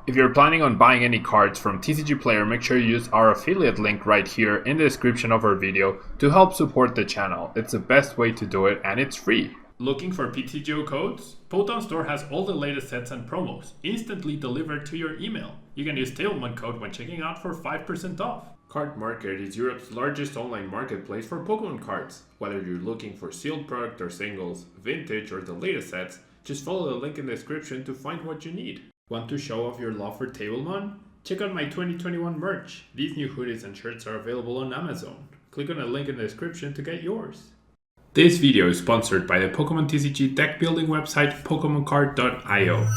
If you're planning on buying any cards from TCG Player, make sure you use our affiliate link right here in the description of our video to help support the channel. It's the best way to do it and it's free. Looking for PTGO codes? Poton Store has all the latest sets and promos instantly delivered to your email. You can use tablemon code when checking out for 5% off. Card Market is Europe's largest online marketplace for Pokemon cards. Whether you're looking for sealed product or singles, vintage or the latest sets, just follow the link in the description to find what you need. Want to show off your love for tablemon? Check out my 2021 merch. These new hoodies and shirts are available on Amazon. Click on the link in the description to get yours. This video is sponsored by the Pokemon TCG deck building website PokemonCard.io.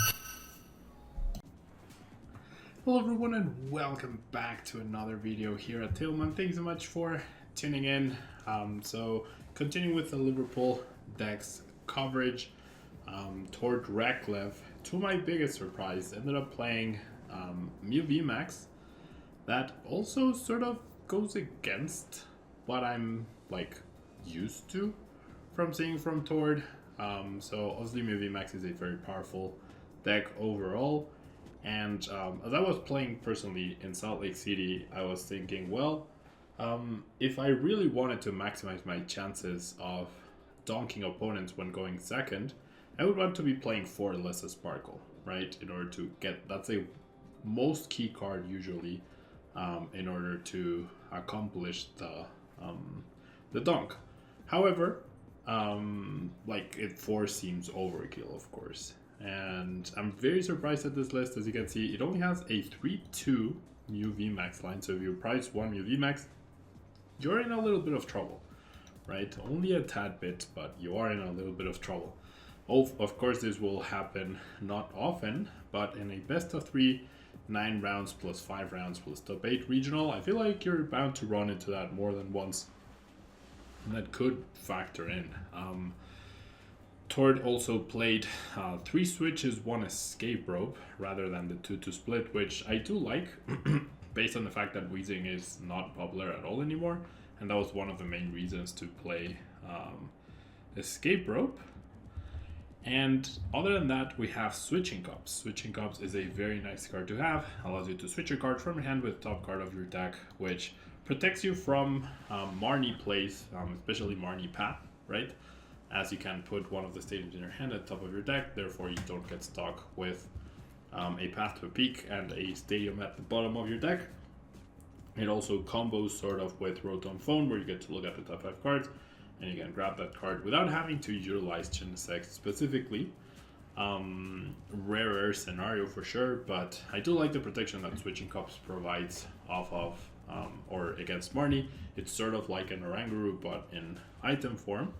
Hello everyone and welcome back to another video here at tablemon. Thanks so much for tuning in. So continuing with the Liverpool decks coverage, TORD REKLEV, to my biggest surprise, ended up playing Mew VMAX. That also sort of goes against what I'm used to from seeing from TORD. So obviously Mew VMAX is a very powerful deck overall. And as I was playing personally in Salt Lake City, I was thinking, well, if I really wanted to maximize my chances of donking opponents when going second, I would want to be playing 4 Lessa Sparkle, right? In order to get, that's a most key card usually, in order to accomplish the donk. However, 4 seems overkill, of course. And I'm very surprised at this list. As you can see, it only has a 3-2 Mew VMAX line. So if you price 1 Mew VMAX, you're in a little bit of trouble, right? Only a tad bit, but you are in a little bit of trouble. Of course, this will happen not often, but in a best of 3, 9 rounds plus 5 rounds plus top 8 regional, I feel like you're bound to run into that more than once. And that could factor in. TORD also played 3 switches, 1 escape rope, rather than the 2 split, which I do like, based on the fact that Weezing is not popular at all anymore, and that was one of the main reasons to play escape rope. And other than that, we have Switching Cups. Switching Cups is a very nice card to have. Allows you to switch your card from your hand with the top card of your deck, which protects you from Marnie plays, especially Marnie Path, right? As you can put one of the stadiums in your hand at the top of your deck, therefore you don't get stuck with a Path to a Peak and a stadium at the bottom of your deck. It also combos sort of with Rotom Phone, where you get to look at the top 5 cards, and you can grab that card without having to utilize Genesect specifically. Rarer scenario for sure, but I do like the protection that Switching Cups provides off of or against Marnie. It's sort of like an Oranguru, but in item form.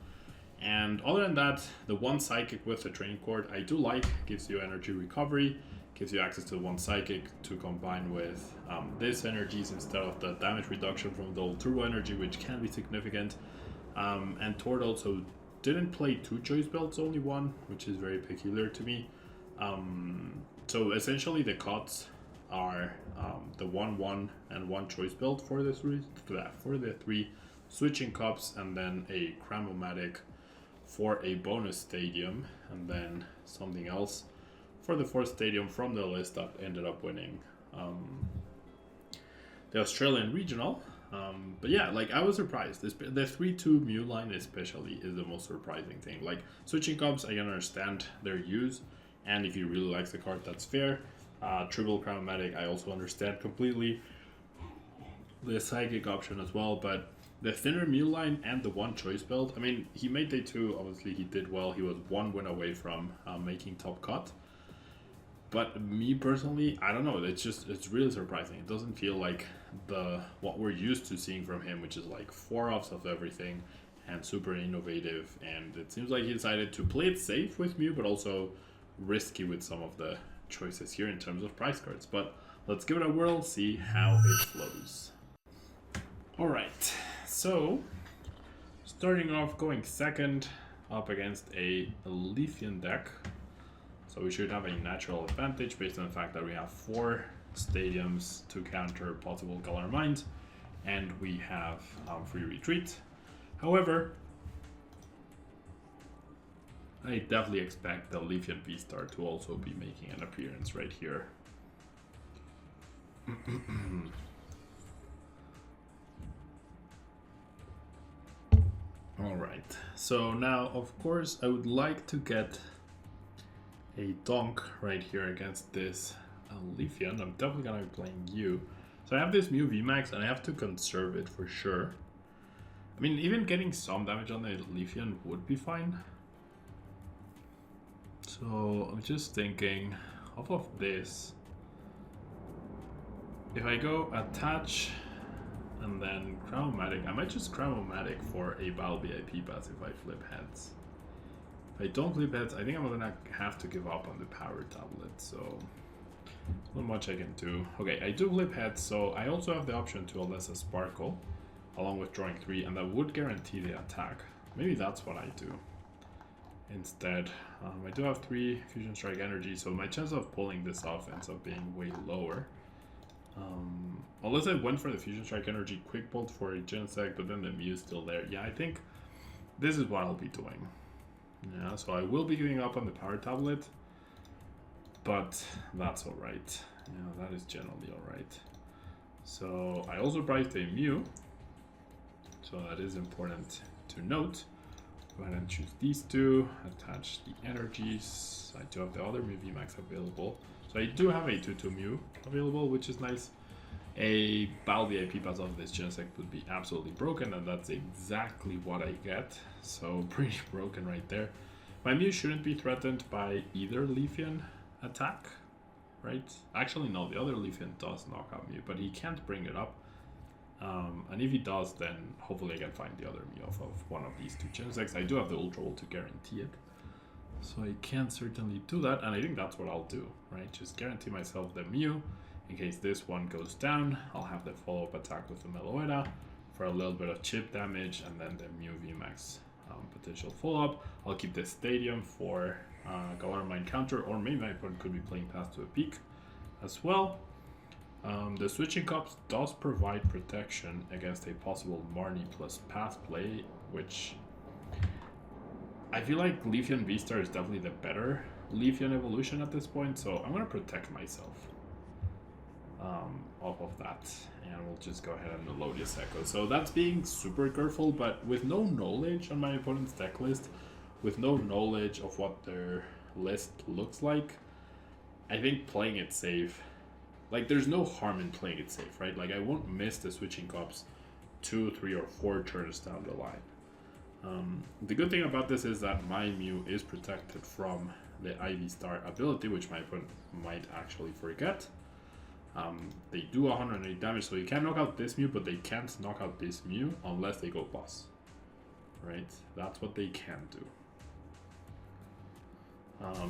And other than that, the 1 Psychic with the Training Cord I do like. Gives you energy recovery, gives you access to 1 Psychic to combine with this energies instead of the damage reduction from the old Turbo Energy, which can be significant. And TORD also didn't play 2 choice belts, only 1, which is very peculiar to me. So essentially the cuts are the 1-1 and 1 choice belt for the 3 Switching Cups, and then a Cramomatic for a bonus stadium, and then something else for the 4th stadium from the list that ended up winning the Australian regional. But yeah, I was surprised. The 3-2 Mew line especially is the most surprising thing. Switching Cups, I can understand their use, and if you really like the card, that's fair. Triple Chromatic, I also understand completely. The Psychic option as well, but the thinner Mew line and the 1 choice belt, I mean, he made day 2, obviously he did well. He was 1 win away from making top cut. But me personally, I don't know, it's really surprising. It doesn't feel like what we're used to seeing from him, which is 4-offs of everything and super innovative. And it seems like he decided to play it safe with Mew, but also risky with some of the choices here in terms of price cards. But let's give it a whirl, see how it flows. Alright, so starting off going second up against a Leafeon deck. So we should have a natural advantage based on the fact that we have 4 stadiums to counter possible Galar Mines, and we have free retreat. However, I definitely expect the Leafeon V-Star to also be making an appearance right here. Alright, so now of course I would like to get a donk right here against this Leafeon. I'm definitely gonna be playing you. So I have this Mew VMAX and I have to conserve it for sure. I mean, even getting some damage on the Leafeon would be fine. So I'm just thinking, off of this, if I go attach and then Chromomatic, I might just Chromomatic for a Battle VIP pass if I flip heads. If I don't flip heads, I think I'm gonna have to give up on the power tablet, so not much I can do. Okay, I do flip heads, so I also have the option to Alessa Sparkle, along with drawing 3, and that would guarantee the attack. Maybe that's what I do instead. I do have 3 Fusion Strike energy, so my chance of pulling this off ends up being way lower. Unless I went for the Fusion Strike energy Quick Bolt for a Genesect, but then the Mew's still there. Yeah, I think this is what I'll be doing. Yeah, so I will be giving up on the power tablet, but that's alright. Yeah, that is generally alright. So I also priced a Mew, so that is important to note. Go ahead and choose these two, attach the energies. I do have the other Mew VMAX available. So I do have a 2-2 Mew available, which is nice. A Battle VIP pass off of this Genesect would be absolutely broken, and that's exactly what I get. So pretty broken right there. My Mew shouldn't be threatened by either Leafeon attack, right? Actually, no, the other Leafeon does knock out Mew, but he can't bring it up. And if he does, then hopefully I can find the other Mew off of one of these two Genesects. I do have the Ultra Ball to guarantee it. So I can certainly do that, and I think that's what I'll do, right? Just guarantee myself the Mew. In case this one goes down, I'll have the follow-up attack with the Meloetta for a little bit of chip damage, and then the Mew VMAX potential follow-up. I'll keep the Stadium for Galar Mind counter, or maybe my opponent could be playing Path to a Peak as well. The Switching Cups does provide protection against a possible Marnie plus Path play, which I feel like Leafeon V-Star is definitely the better Leafeon evolution at this point, so I'm going to protect myself off of that, and we'll just go ahead and Melodious Echo. So that's being super careful, but with no knowledge on my opponent's deck list, with no knowledge of what their list looks like, I think playing it safe, like there's no harm in playing it safe, right? Like I won't miss the Switching Cups 2, 3, or 4 turns down the line. The good thing about this is that my Mew is protected from the Ivy Star ability, which my opponent might actually forget. They do 108 damage, so you can knock out this Mew, but they can't knock out this Mew unless they go boss. Right? That's what they can do.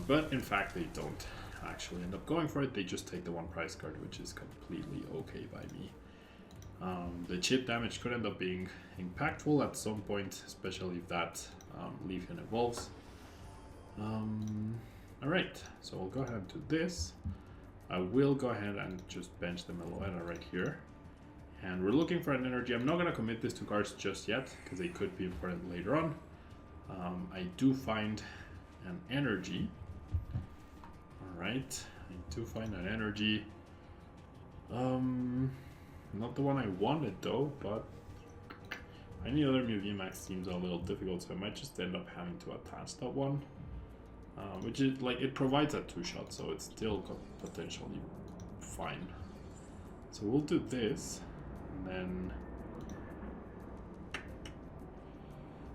But in fact, they don't actually end up going for it. They just take the 1 prize card, which is completely okay by me. The chip damage could end up being impactful at some point, especially if that Leafeon evolves. Alright, so we'll go ahead and do this. I will go ahead and just bench the Meloetta right here. And we're looking for an energy. I'm not going to commit these 2 cards just yet, because they could be important later on. I do find an energy. Alright, I do find an energy. Not the one I wanted though, but any other Mew VMAX seems a little difficult, so I might just end up having to attach that one. Which is like, it provides a 2-shot, so it's still potentially fine. So we'll do this, and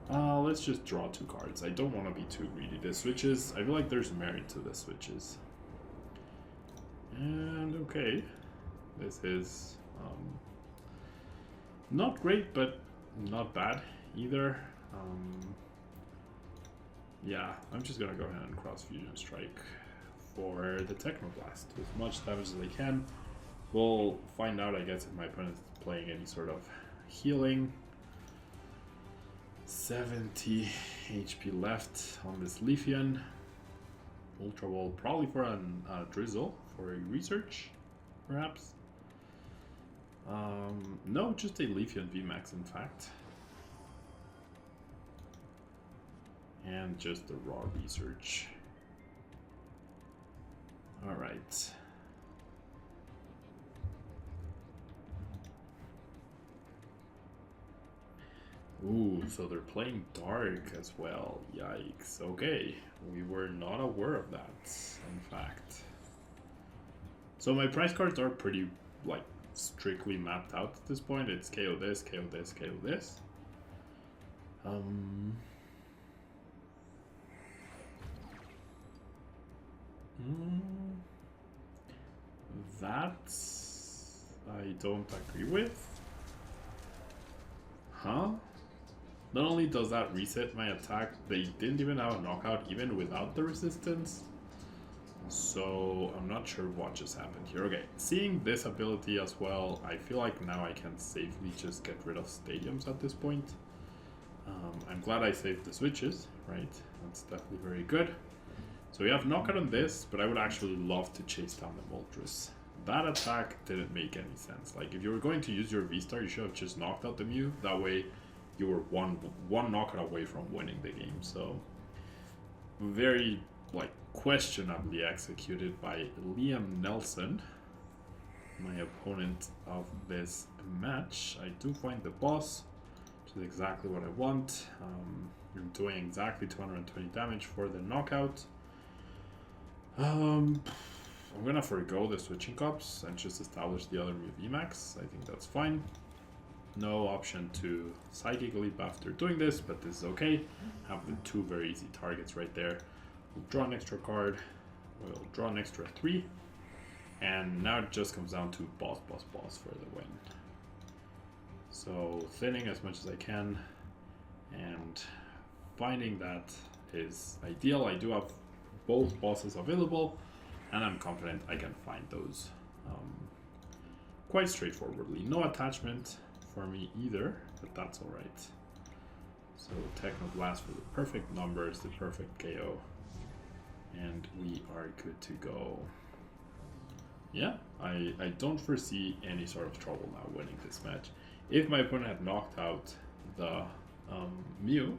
then let's just draw 2 cards. I don't want to be too greedy. The switches, I feel like there's merit to the switches. And okay, this is not great, but not bad either. Yeah, I'm just gonna go ahead and cross Fusion Strike for the Technoblast with as much damage as I can. We'll find out, I guess, if my opponent is playing any sort of healing. 70 HP left on this Leafeon. Ultra Ball probably for a Drizzle, for a research, perhaps. No, just a Leafeon VMAX, in fact. And just the raw research. Alright. Oh, so they're playing dark as well. Yikes. Okay, we were not aware of that, in fact. So my price cards are pretty, like, strictly mapped out at this point. It's KO this, KO this, KO this. That I don't agree with. Huh? Not only does that reset my attack, they didn't even have a knockout even without the resistance. So I'm not sure what just happened here. Okay, seeing this ability as well, I feel like now I can safely just get rid of stadiums at this point. I'm glad I saved the switches, right? That's definitely very good. So we have knockout on this, but I would actually love to chase down the Moltres. That attack didn't make any sense. Like, if you were going to use your V-Star, you should have just knocked out the Mew. That way, you were one knockout away from winning the game. So, very, like, questionably executed by Liam Nelson, my opponent of this match. I do find the boss, which is exactly what I want. You're doing exactly 220 damage for the knockout. I'm gonna forgo the switching cups and just establish the other Mew VMAX. I think that's fine. No option to Psychic Leap after doing this, but this is okay. Have the two very easy targets right there. We'll draw an extra card. We'll draw an extra 3. And now it just comes down to boss for the win. So thinning as much as I can and finding that is ideal. I do have both bosses available, and I'm confident I can find those quite straightforwardly. No attachment for me either, but that's alright. So Technoblast for the perfect numbers, the perfect KO, and we are good to go. Yeah, I don't foresee any sort of trouble now winning this match. If my opponent had knocked out the Mew,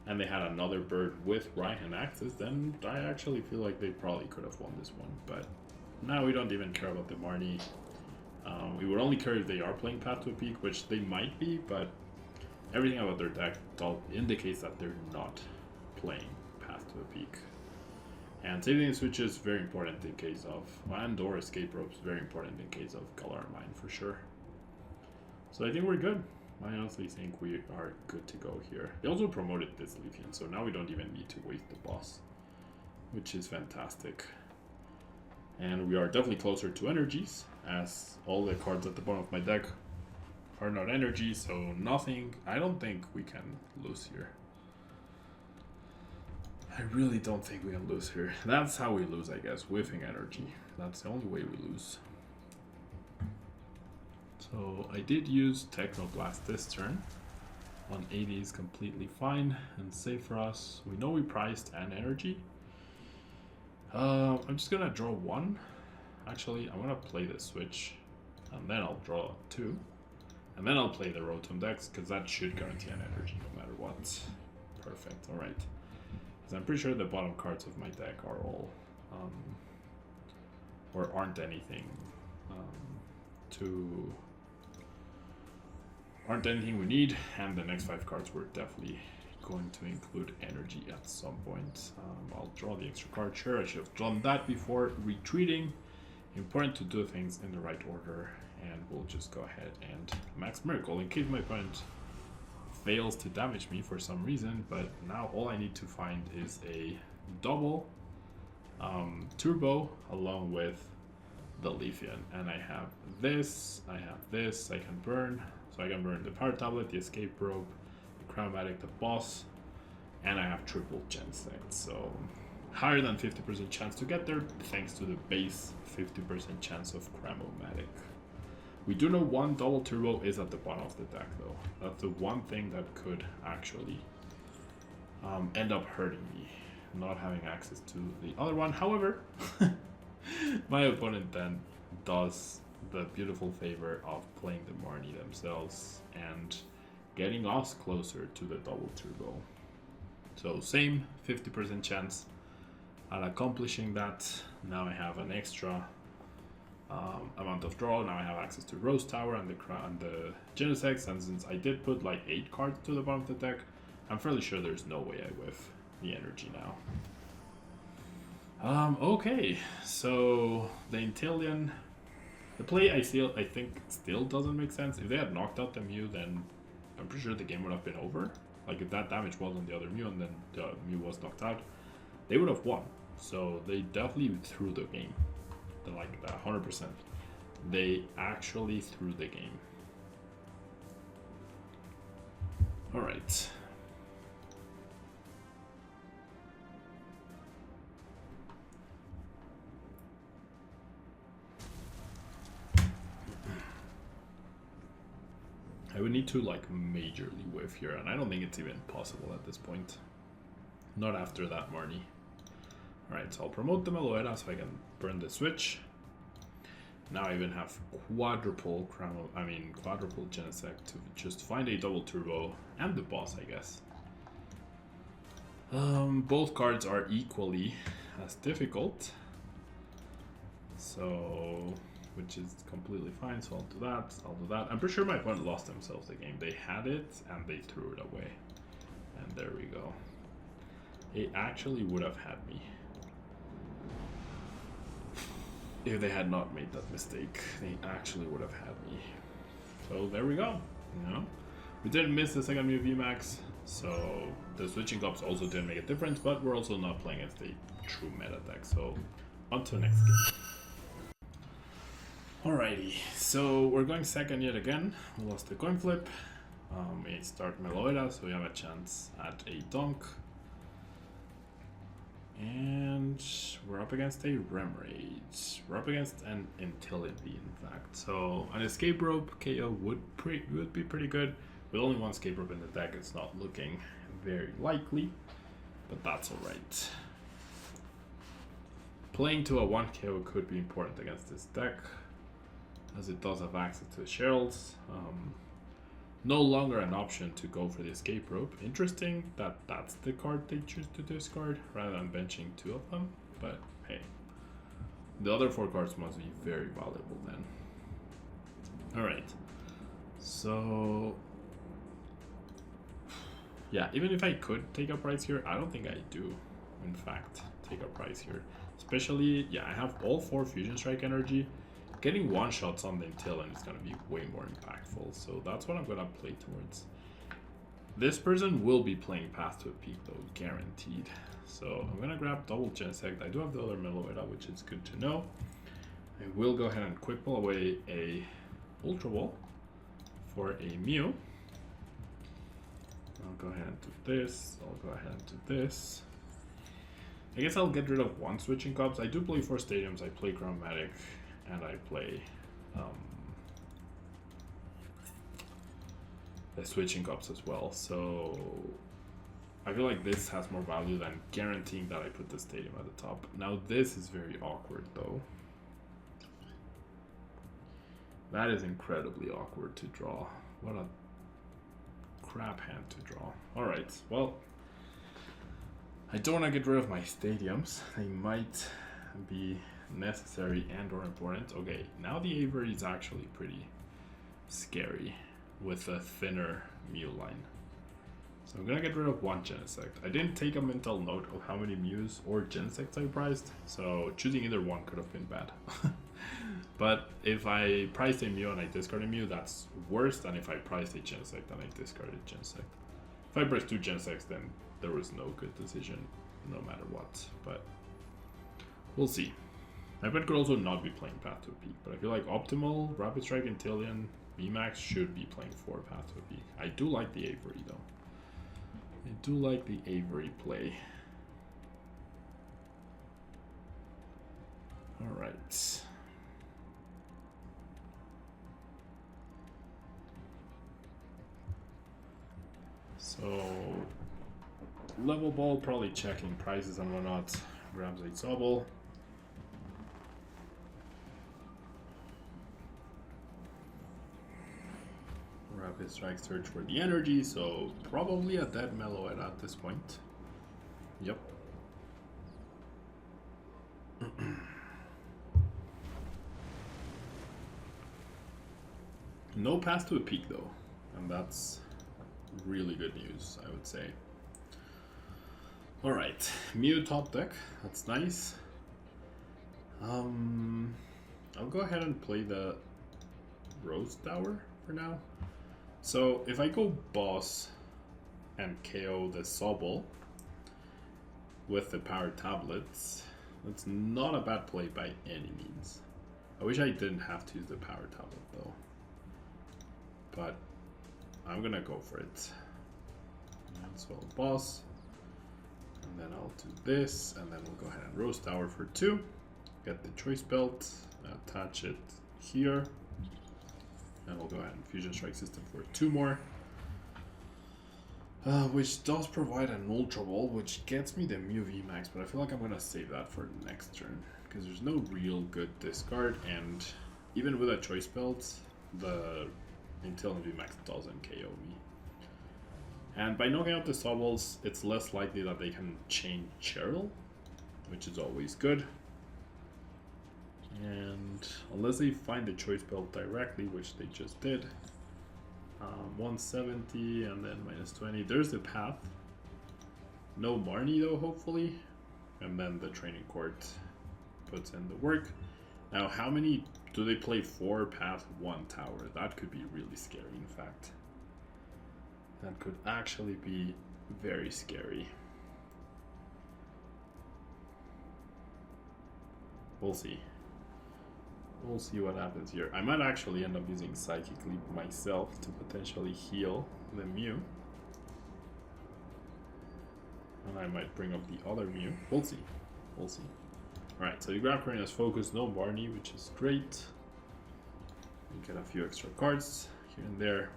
and they had another bird with Raihan Axis, then I actually feel like they probably could have won this one. But now we don't even care about the Marnie. We would only care if they are playing Path to a Peak, which they might be, but everything about their deck indicates that they're not playing Path to a Peak. And saving the switch is very important in case of, and or escape ropes, very important in case of Galar Mine for sure. So I think we're good. I honestly think we are good to go here. They also promoted this Leafeon, so now we don't even need to waste the boss, which is fantastic. And we are definitely closer to energies, as all the cards at the bottom of my deck are not energy, so nothing. I don't think we can lose here. I really don't think we can lose here. That's how we lose, I guess, whiffing energy. That's the only way we lose. So I did use Technoblast this turn. 180 is completely fine and safe for us. We know we priced an energy. I'm just gonna draw 1. Actually, I'm gonna play the switch, and then I'll draw 2. And then I'll play the Rotom Dex, because that should guarantee an energy no matter what. Perfect, alright. Because I'm pretty sure the bottom cards of my deck are all, or aren't anything aren't anything we need, and the next 5 cards were definitely going to include energy at some point. I'll draw the extra card. Sure, I should have drawn that before retreating. Important to do things in the right order, and we'll just go ahead and Max Miracle in case my opponent fails to damage me for some reason. But now all I need to find is a double turbo along with the Leafeon, and I have this, I can burn. So I can burn the Power Tablet, the Escape Rope, the Chromatic, the boss, and I have triple Genesect. So higher than 50% chance to get there, thanks to the base 50% chance of Chromatic. We do know one double turbo is at the bottom of the deck though. That's the one thing that could actually end up hurting me, not having access to the other one. However, my opponent then does the beautiful favor of playing the Marnie themselves and getting us closer to the double turbo. So same 50% chance at accomplishing that. Now I have an extra amount of draw. Now I have access to Rose Tower and the Genesect, and since I did put like 8 cards to the bottom of the deck, I'm fairly sure there's no way I whiff the energy now. Okay, so the Inteleon, the play I think still doesn't make sense. If they had knocked out the Mew, then I'm pretty sure the game would have been over. Like if that damage was on the other Mew and then the Mew was knocked out, they would have won. So they definitely threw the game. They're like that 100%. They actually threw the game. All right. I would need to like majorly whiff here, and I don't think it's even possible at this point. Not after that Marnie. Alright, so I'll promote the Meloetta so I can burn the switch. Now I even have quadruple Genesect to just find a double turbo and the boss, I guess. Both cards are equally as difficult. So, which is completely fine, so I'll do that. I'm pretty sure my opponent lost themselves the game. They had it and they threw it away. And there we go. They actually would have had me if they had not made that mistake. They actually would have had me. So there we go. You know, we didn't miss the second Mew VMAX, so the switching cups also didn't make a difference, but we're also not playing against a true meta deck. So on to the next game. Alrighty, so we're going second yet again. We lost the coin flip. We start Meloetta, so we have a chance at a donk. And we're up against a Remoraid. We're up against an Inteleon, in fact. So an escape rope KO would be pretty good. With only one escape rope in the deck, it's not looking very likely, but that's alright. Playing to a 1 KO could be important against this deck, as it does have access to the Sherrills. No longer an option to go for the escape rope. Interesting that that's the card they choose to discard rather than benching 2 of them, but hey, the other 4 cards must be very valuable then. Alright, so yeah, even if I could take a price here, I don't think I do in fact take a price here, especially, yeah, I have all 4 Fusion Strike energy. Getting one-shots on the Inteleon is going to be way more impactful, so that's what I'm going to play towards. This person will be playing Path to a Peak though, guaranteed. So I'm going to grab double Genesect. I do have the other Meloetta, which is good to know. I will go ahead and quick pull away a Ultra Ball for a Mew. I'll go ahead and do this. I'll go ahead and do this. I guess I'll get rid of 1 switching cups. I do play 4 stadiums. I play Chromatic. And I play the switching cups as well, so I feel like this has more value than guaranteeing that I put the stadium at the top. Now this is very awkward though. That is incredibly awkward to draw. What a crap hand to draw. Alright, well, I don't want to get rid of my stadiums. They might be necessary and or important. Okay, now the Avery is actually pretty scary with a thinner Mew line. So I'm gonna get rid of 1 Genesect. I didn't take a mental note of how many Mews or Genesects I priced, so choosing either one could have been bad. But if I priced a Mew and I discarded a Mew, that's worse than if I priced a Genesect and I discarded Genesect. If I priced 2 Genesects, then there was no good decision no matter what, but we'll see. My opponent could also not be playing Path to a Peak, but I feel like optimal Rapid Strike Inteleon VMAX should be playing for Path to a Peak. I do like the Avery though. I do like the Avery play. Alright. So level ball, probably checking prices and whatnot. Grabs a Zobble. Rapid Strike, search for the energy, so probably a dead Meloetta at this point. Yep. No path to a peak though, and that's really good news, I would say. Alright, Mew top deck, that's nice. I'll go ahead and play the Rose Tower for now. So if I go boss and KO the Sobble with the power tablets, that's not a bad play by any means. I wish I didn't have to use the power tablet though, but I'm gonna go for it. And so boss, and then I'll do this, and then we'll go ahead and Rose Tower for 2. Get the choice belt, attach it here, and we'll go ahead and Fusion Strike System for 2 more. Which does provide an Ultra Ball, which gets me the Mew VMAX, but I feel like I'm gonna save that for the next turn, because there's no real good discard, and even with a choice belt, the Intel and VMAX doesn't KO me. And by knocking out the Sobbles, it's less likely that they can chain Cheryl, which is always good. And unless they find the choice belt directly, which they just did, 170 and then -20. There's the path. No Marnie though, hopefully. And then the training court puts in the work. Now, how many do they play? 4 path, 1 tower? That could be really scary, in fact. That could actually be very scary. We'll see. We'll see what happens here. I might actually end up using Psychic Leap myself to potentially heal the Mew. And I might bring up the other Mew. We'll see. We'll see. Alright, so you grab Karina's Focus, no Barney, which is great. You get a few extra cards here and there.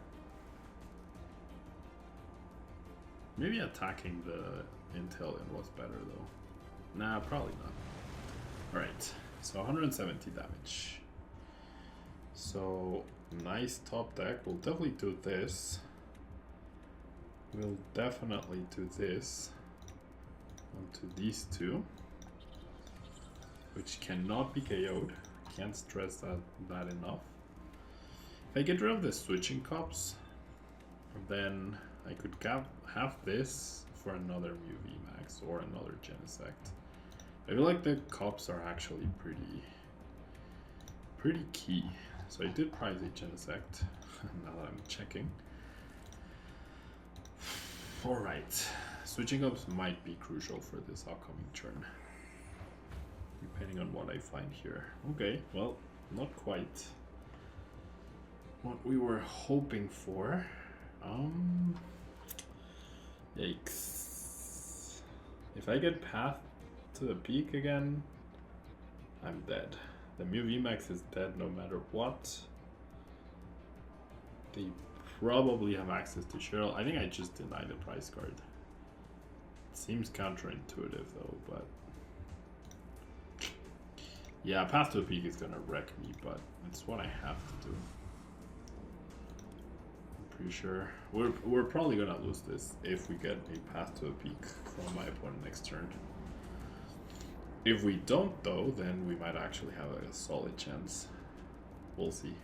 Maybe attacking the Intel in was better though. Nah, probably not. Alright, so 170 damage. So, nice top deck. We'll definitely do this. We'll definitely do this onto these 2, which cannot be KO'd. Can't stress that enough. If I get rid of the switching cups, then I could have this for another Mew VMAX or another Genesect. I feel like the cups are actually pretty key. So I did prize a Genesect, now that I'm checking. Alright, switching ups might be crucial for this upcoming turn, depending on what I find here. Okay, well, not quite what we were hoping for. Yikes. If I get path to the peak again, I'm dead. The Mew VMAX is dead no matter what. They probably have access to Cheryl. I think I just denied the prize card. It seems counterintuitive though, but yeah, path to the peak is gonna wreck me, but it's what I have to do. I'm pretty sure we're probably gonna lose this if we get a path to a peak from my opponent next turn. If we don't though, then we might actually have a solid chance. We'll see.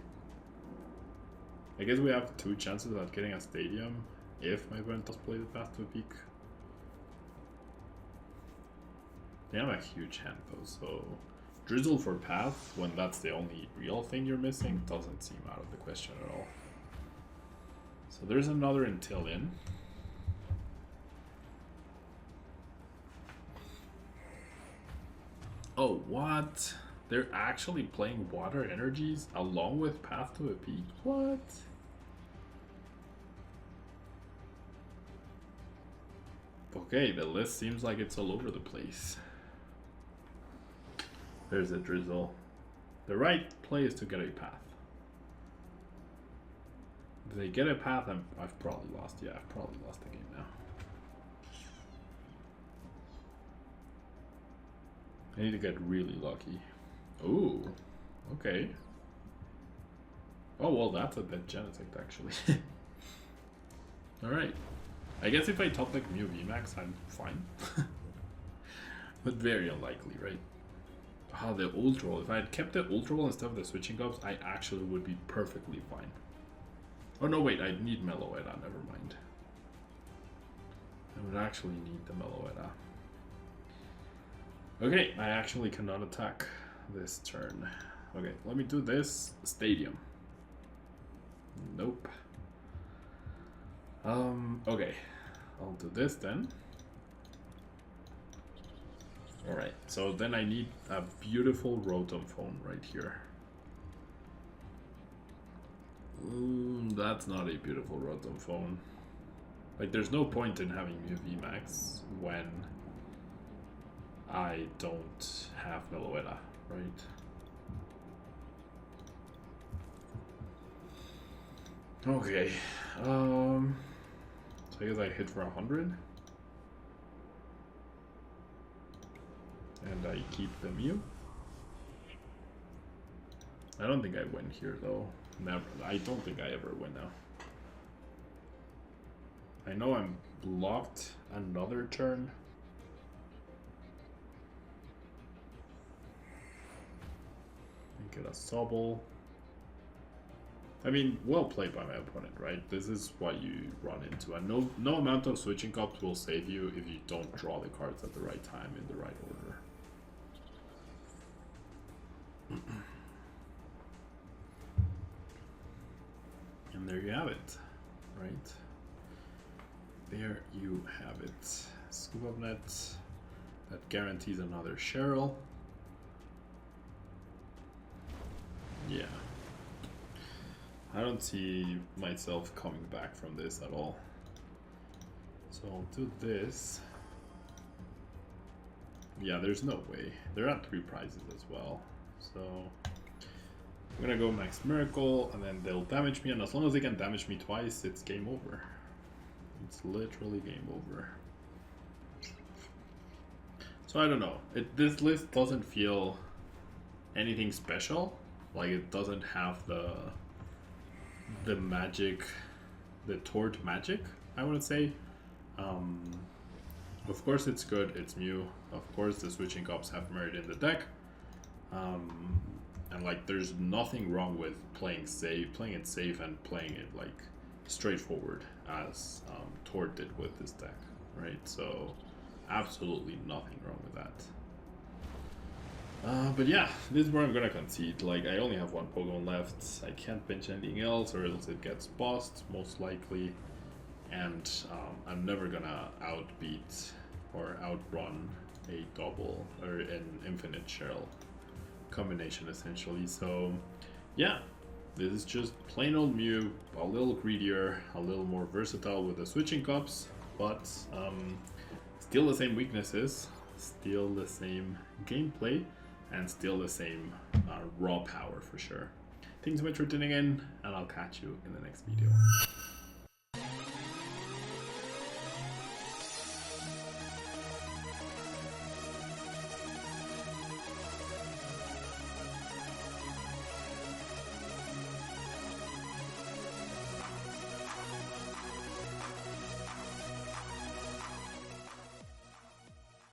I guess we have 2 chances at getting a stadium if my opponent does play the path to a peak. They have a huge hand though, so Drizzle for path when that's the only real thing you're missing doesn't seem out of the question at all. So there's another Intil in. Oh, what? They're actually playing water energies along with path to a peak? What? Okay, the list seems like it's all over the place. There's a Drizzle. The right play is to get a path. If they get a path, I've probably lost. Yeah, I've probably lost the game now. I need to get really lucky. Ooh, okay. Oh, well, that's a dead Genesect, actually. Alright. I guess if I top deck Mew VMAX, I'm fine. But very unlikely, right? Ah, the Ultra Ball. If I had kept the Ultra Ball instead of the switching cups, I actually would be perfectly fine. Oh no, wait, I need Meloetta, never mind. I would actually need the Meloetta. Okay, I actually cannot attack this turn. Okay, let me do this. Stadium. Nope. Okay. I'll do this then. Alright, so then I need a beautiful Rotom phone right here. That's not a beautiful Rotom phone. Like, there's no point in having Mew VMAX when I don't have Meloetta, right? Okay, so I guess I hit for 100. And I keep the Mew. I don't think I win here though. Never. I don't think I ever win now. I know I'm blocked another turn. Get a Sobble. I mean, well played by my opponent, right? This is what you run into. And no amount of switching cups will save you if you don't draw the cards at the right time in the right order. And there you have it, right? There you have it. Scoop Up Net. That guarantees another Cheryl. Yeah. I don't see myself coming back from this at all. So I'll do this. Yeah, there's no way. There are 3 prizes as well. So I'm gonna go Max Miracle, and then they'll damage me, and as long as they can damage me twice, it's game over. It's literally game over. So I don't know. This list doesn't feel anything special. Like, it doesn't have the magic, the TORD magic, I would say. Of course it's good, it's Mew. Of course the switching cups have merit in the deck. And like, there's nothing wrong with playing it safe and playing it like straightforward as TORD did with this deck, right? So absolutely nothing wrong with that. But yeah, this is where I'm gonna concede. Like, I only have 1 Pokemon left. I can't bench anything else, or else it gets bossed, most likely. And I'm never gonna outbeat or outrun a double or an infinite Cheryl combination, essentially. So yeah, this is just plain old Mew, a little greedier, a little more versatile with the switching cups, but still the same weaknesses, still the same gameplay, and still the same raw power for sure. Thanks so much for tuning in, and I'll catch you in the next video.